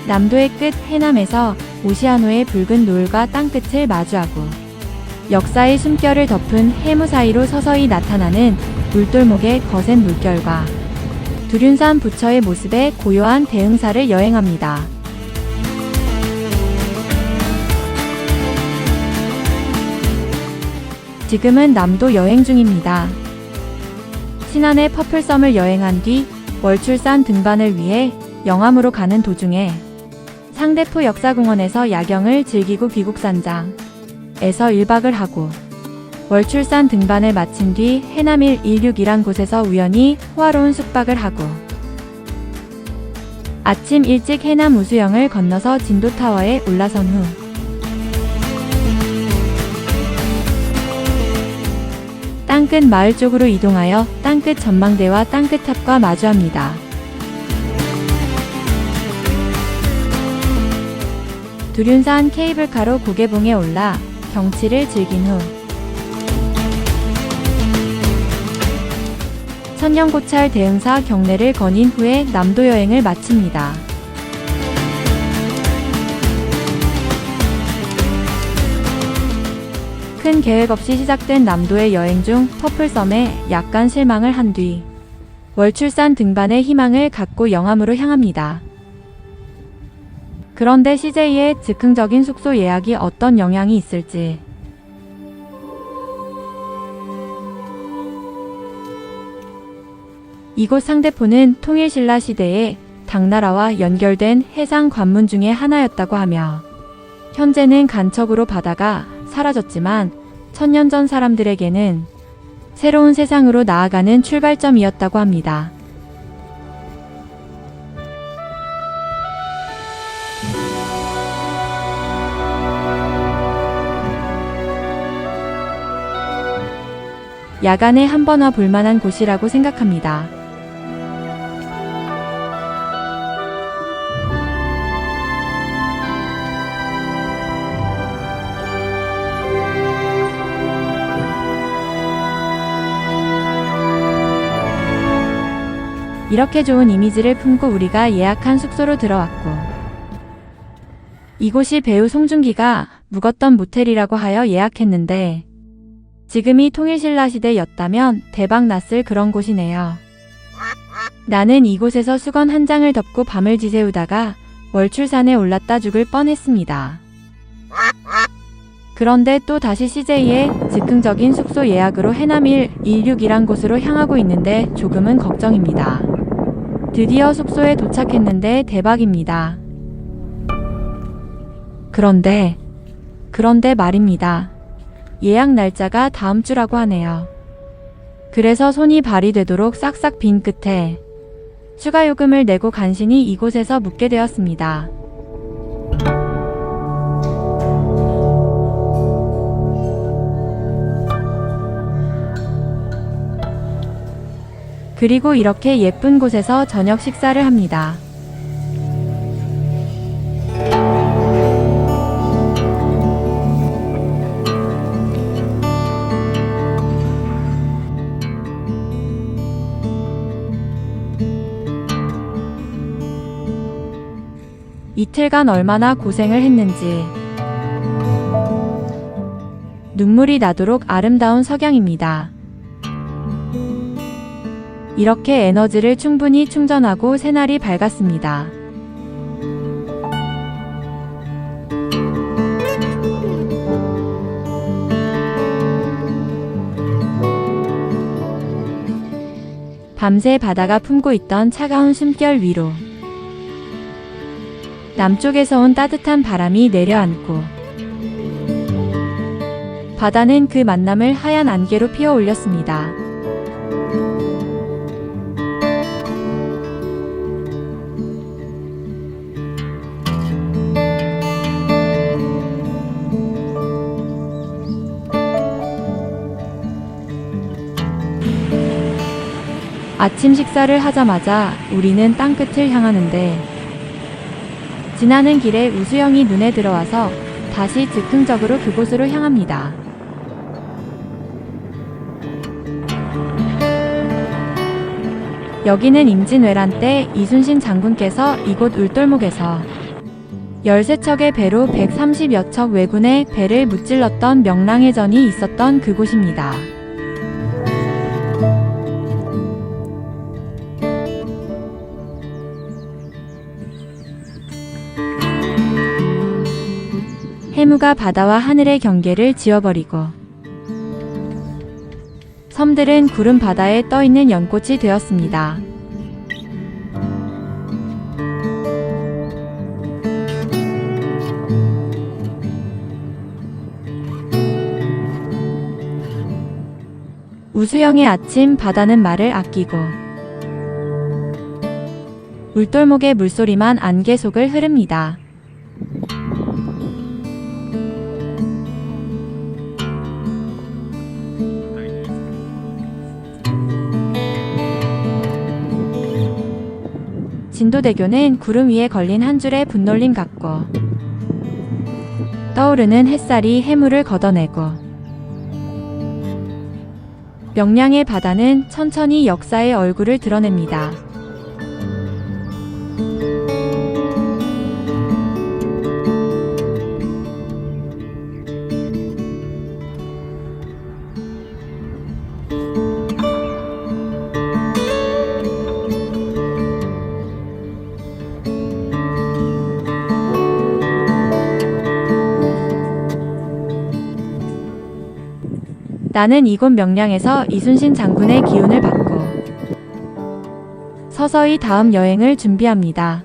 남도의 끝 해남에서 오시아노의 붉은 노을과 땅끝을 마주하고 역사의 숨결을 덮은 해무 사이로 서서히 나타나는 물돌목의 거센 물결과 두륜산 부처의 모습에 고요한 대흥사를 여행합니다. 지금은 남도 여행 중입니다. 신안의 퍼플섬을 여행한 뒤 월출산 등반을 위해 영암으로 가는 도중에 상대포 역사공원에서 야경을 즐기고 귀국산장에서 1박을 하고 월출산 등반을 마친 뒤 해남 116이란 곳에서 우연히 호화로운 숙박을 하고 아침 일찍 해남 우수영을 건너서 진도타워에 올라선 후 땅끝 마을 쪽으로 이동하여 땅끝 전망대와 땅끝탑과 마주합니다. 두륜산 케이블카로 고개봉에 올라 경치를 즐긴 후 천년고찰 대흥사 경내를 거닌 후에 남도 여행을 마칩니다. 큰 계획 없이 시작된 남도의 여행 중 퍼플섬에 약간 실망을 한 뒤 월출산 등반의 희망을 갖고 영암으로 향합니다. 그런데 CJ의 즉흥적인 숙소 예약이 어떤 영향이 있을지 이곳 상대포는 통일신라 시대에 당나라와 연결된 해상 관문 중의 하나였다고 하며 현재는 간척으로 바다가 사라졌지만 천년 전 사람들에게는 새로운 세상으로 나아가는 출발점이었다고 합니다. 야간에 한번 와 볼만한 곳이라고 생각합니다. 이렇게 좋은 이미지를 품고 우리가 예약한 숙소로 들어왔고 이곳이 배우 송중기가 묵었던 모텔이라고 하여 예약했는데 지금이 통일신라 시대였다면 대박 났을 그런 곳이네요. 나는 이곳에서 수건 한 장을 덮고 밤을 지새우다가 월출산에 올랐다 죽을 뻔했습니다. 그런데 또 다시 CJ의 즉흥적인 숙소 예약으로 해남 116이란 곳으로 향하고 있는데 조금은 걱정입니다. 드디어 숙소에 도착했는데 대박입니다. 그런데 말입니다. 예약 날짜가 다음 주라고 하네요. 그래서 손이 발이 되도록 싹싹 빈 끝에 추가 요금을 내고 간신히 이곳에서 묵게 되었습니다. 그리고 이렇게 예쁜 곳에서 저녁 식사를 합니다. 이틀간 얼마나 고생을 했는지 눈물이 나도록 아름다운 석양입니다. 이렇게 에너지를 충분히 충전하고 새날이 밝았습니다. 밤새 바다가 품고 있던 차가운 숨결 위로 남쪽에서 온 따뜻한 바람이 내려앉고 바다는 그 만남을 하얀 안개로 피어 올렸습니다. 아침 식사를 하자마자 우리는 땅끝을 향하는데 지나는 길에 우수영이 눈에 들어와서 다시 즉흥적으로 그곳으로 향합니다. 여기는 임진왜란 때 이순신 장군께서 이곳 울돌목에서 13척의 배로 130여 척 왜군의 배를 무찔렀던 명랑해전이 있었던 그곳입니다. 해무가 바다와 하늘의 경계를 지워버리고 섬들은 구름 바다에 떠있는 연꽃이 되었습니다. 우수영의 아침 바다는 말을 아끼고 울돌목의 물소리만 안개 속을 흐릅니다. 진도대교는 구름 위에 걸린 한 줄의 분놀림 같고 떠오르는 햇살이 해무를 걷어내고 명량의 바다는 천천히 역사의 얼굴을 드러냅니다. 나는 이곳 명량에서 이순신 장군의 기운을 받고 서서히 다음 여행을 준비합니다.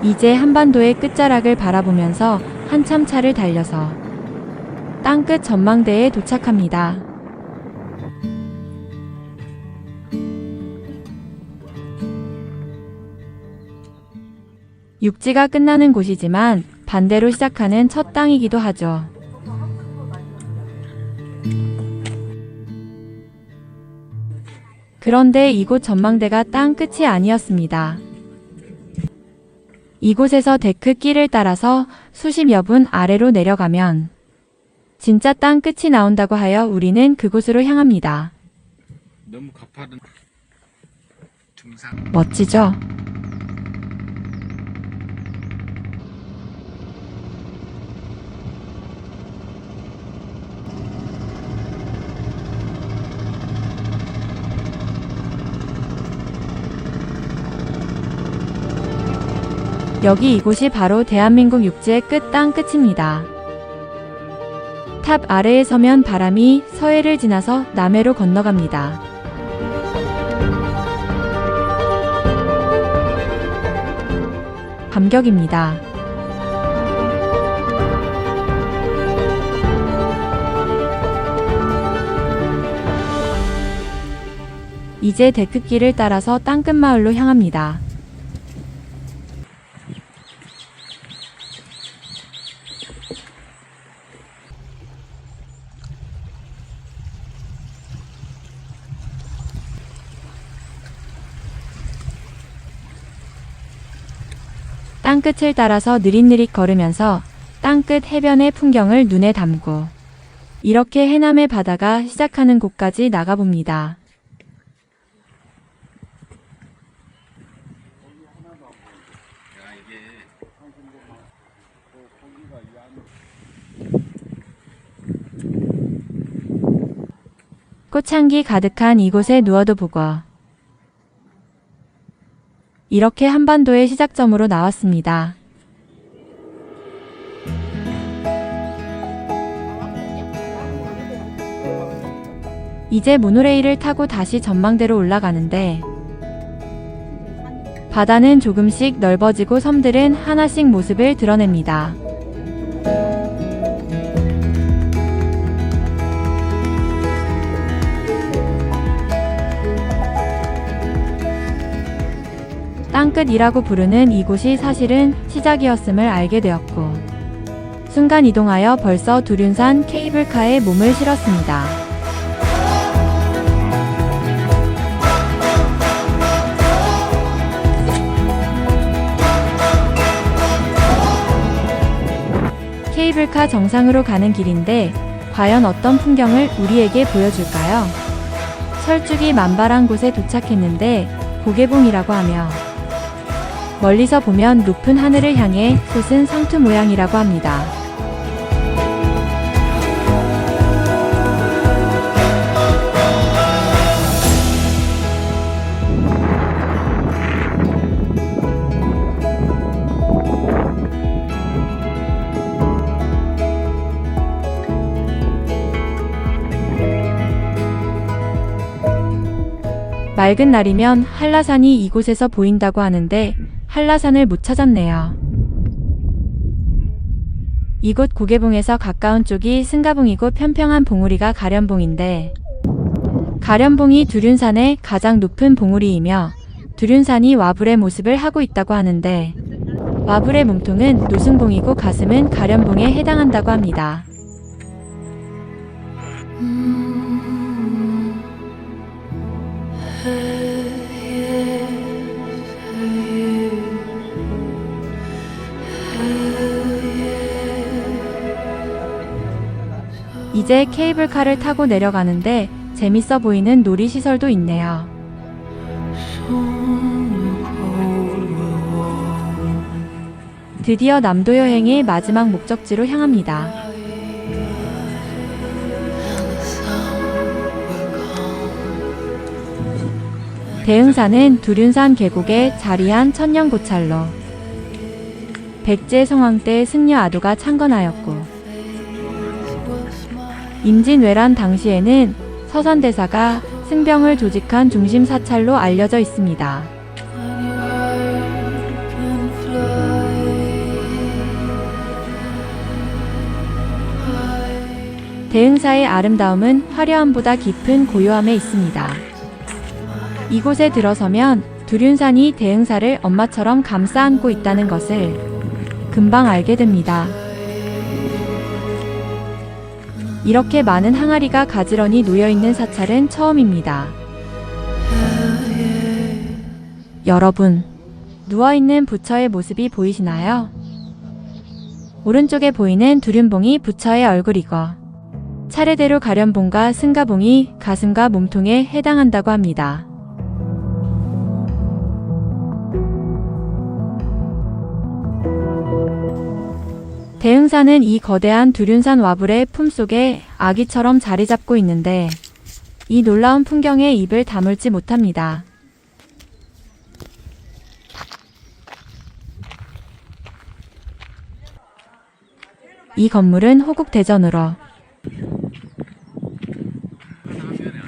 이제 한반도의 끝자락을 바라보면서 한참 차를 달려서 땅끝 전망대에 도착합니다. 육지가 끝나는 곳이지만 반대로 시작하는 첫 땅이기도 하죠. 그런데 이곳 전망대가 땅 끝이 아니었습니다. 이곳에서 데크 길을 따라서 수십여 분 아래로 내려가면 진짜 땅 끝이 나온다고 하여 우리는 그곳으로 향합니다. 너무 가파른 등산. 멋지죠? 여기 이곳이 바로 대한민국 육지의 끝 땅 끝입니다. 탑 아래에 서면 바람이 서해를 지나서 남해로 건너갑니다. 감격입니다. 이제 데크길을 따라서 땅끝 마을로 향합니다. 땅끝을 따라서 느릿느릿 걸으면서 땅끝 해변의 풍경을 눈에 담고 이렇게 해남의 바다가 시작하는 곳까지 나가봅니다. 꽃향기 가득한 이곳에 누워도 보고 이렇게 한반도의 시작점으로 나왔습니다. 이제 모노레일을 타고 다시 전망대로 올라가는데 바다는 조금씩 넓어지고 섬들은 하나씩 모습을 드러냅니다. 땅끝이라고 부르는 이곳이 사실은 시작이었음을 알게 되었고 순간 이동하여 벌써 두륜산 케이블카에 몸을 실었습니다. 케이블카 정상으로 가는 길인데 과연 어떤 풍경을 우리에게 보여줄까요? 철쭉이 만발한 곳에 도착했는데 고개봉이라고 하며 멀리서 보면 높은 하늘을 향해 솟은 상투 모양이라고 합니다. 맑은 날이면 한라산이 이곳에서 보인다고 하는데 한라산을 못 찾았네요. 이곳 고개봉에서 가까운 쪽이 승가봉이고 편평한 봉우리가 가련봉인데 가련봉이 두륜산의 가장 높은 봉우리이며 두륜산이 와불의 모습을 하고 있다고 하는데 와불의 몸통은 노승봉이고 가슴은 가련봉에 해당한다고 합니다. 이제 케이블카를 타고 내려가는데 재밌어 보이는 놀이시설도 있네요. 드디어 남도 여행의 마지막 목적지로 향합니다. 대흥사는 두륜산 계곡에 자리한 천년고찰로 백제 성왕 때 승려 아도가 창건하였고 임진왜란 당시에는 서산대사가 승병을 조직한 중심 사찰로 알려져 있습니다. 대흥사의 아름다움은 화려함보다 깊은 고요함에 있습니다. 이곳에 들어서면 두륜산이 대흥사를 엄마처럼 감싸 안고 있다는 것을 금방 알게 됩니다. 이렇게 많은 항아리가 가지런히 놓여있는 사찰은 처음입니다. 여러분, 누워있는 부처의 모습이 보이시나요? 오른쪽에 보이는 두륜봉이 부처의 얼굴이고 차례대로 가련봉과 승가봉이 가슴과 몸통에 해당한다고 합니다. 대흥사는 이 거대한 두륜산 와불의 품속에 아기처럼 자리 잡고 있는데 이 놀라운 풍경에 입을 다물지 못합니다. 이 건물은 호국대전으로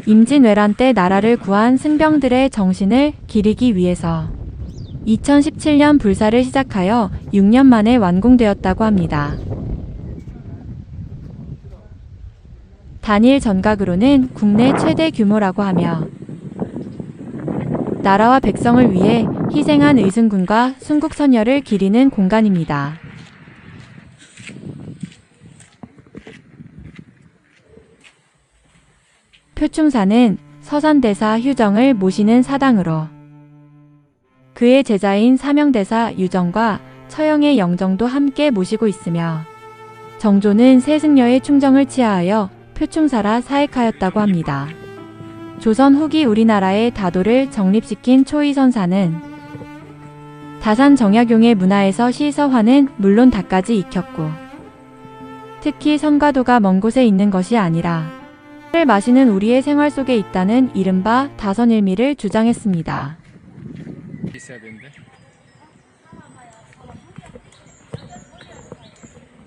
임진왜란 때 나라를 구한 승병들의 정신을 기리기 위해서 2017년 불사를 시작하여 6년 만에 완공되었다고 합니다. 단일 전각으로는 국내 최대 규모라고 하며 나라와 백성을 위해 희생한 의승군과 순국선열을 기리는 공간입니다. 표충사는 서산대사 휴정을 모시는 사당으로 그의 제자인 사명대사 유정과 처형의 영정도 함께 모시고 있으며 정조는 세승려의 충정을 치하하여 표충사라 사획하였다고 합니다. 조선 후기 우리나라의 다도를 정립시킨 초이선사는 다산 정약용의 문화에서 시서화는 물론 다까지 익혔고 특히 선과도가 먼 곳에 있는 것이 아니라 를 마시는 우리의 생활 속에 있다는 이른바 다선일미를 주장했습니다. 있어야 되는데.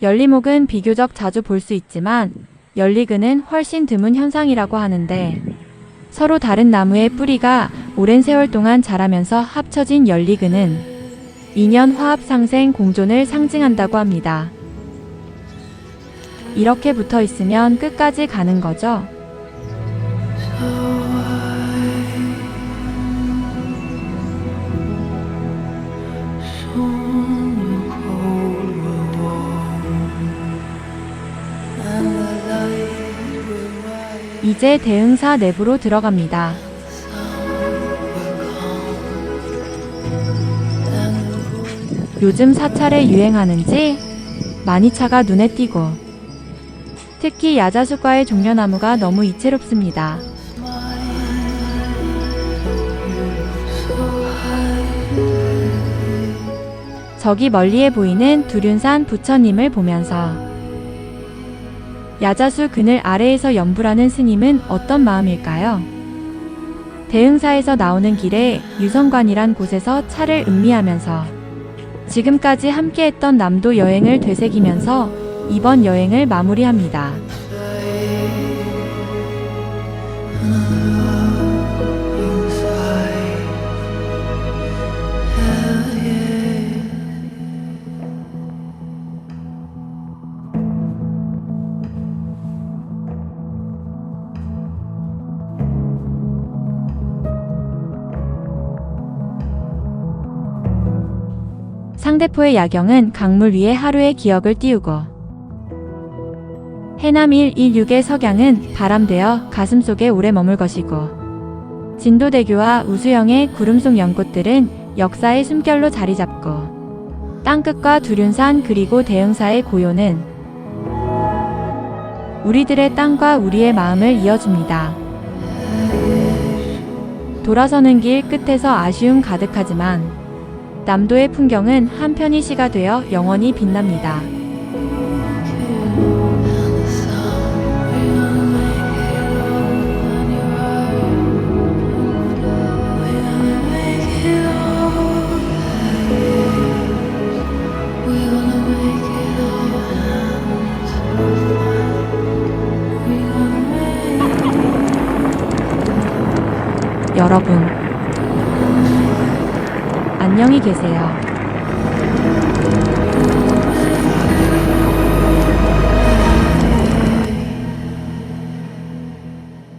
열리목은 비교적 자주 볼 수 있지만 열리근은 훨씬 드문 현상이라고 하는데 서로 다른 나무의 뿌리가 오랜 세월 동안 자라면서 합쳐진 열리근은 인연 화합 상생 공존을 상징한다고 합니다. 이렇게 붙어 있으면 끝까지 가는 거죠. 이제 대흥사 내부로 들어갑니다. 요즘 사찰에 유행하는지 마니차가 눈에 띄고 특히 야자수과의 종려나무가 너무 이채롭습니다. 저기 멀리에 보이는 두륜산 부처님을 보면서 야자수 그늘 아래에서 연불하는 스님은 어떤 마음일까요? 대흥사에서 나오는 길에 유성관이란 곳에서 차를 음미하면서 지금까지 함께했던 남도 여행을 되새기면서 이번 여행을 마무리합니다. 상대포의 야경은 강물 위에 하루의 기억을 띄우고 해남 116의 석양은 바람되어 가슴속에 오래 머물 것이고 진도대교와 우수영의 구름속 연꽃들은 역사의 숨결로 자리 잡고 땅끝과 두륜산 그리고 대흥사의 고요는 우리들의 땅과 우리의 마음을 이어줍니다. 돌아서는 길 끝에서 아쉬움 가득하지만 남도의 풍경은 한편의 시가 되어 영원히 빛납니다. 여러분, 안녕히 계세요.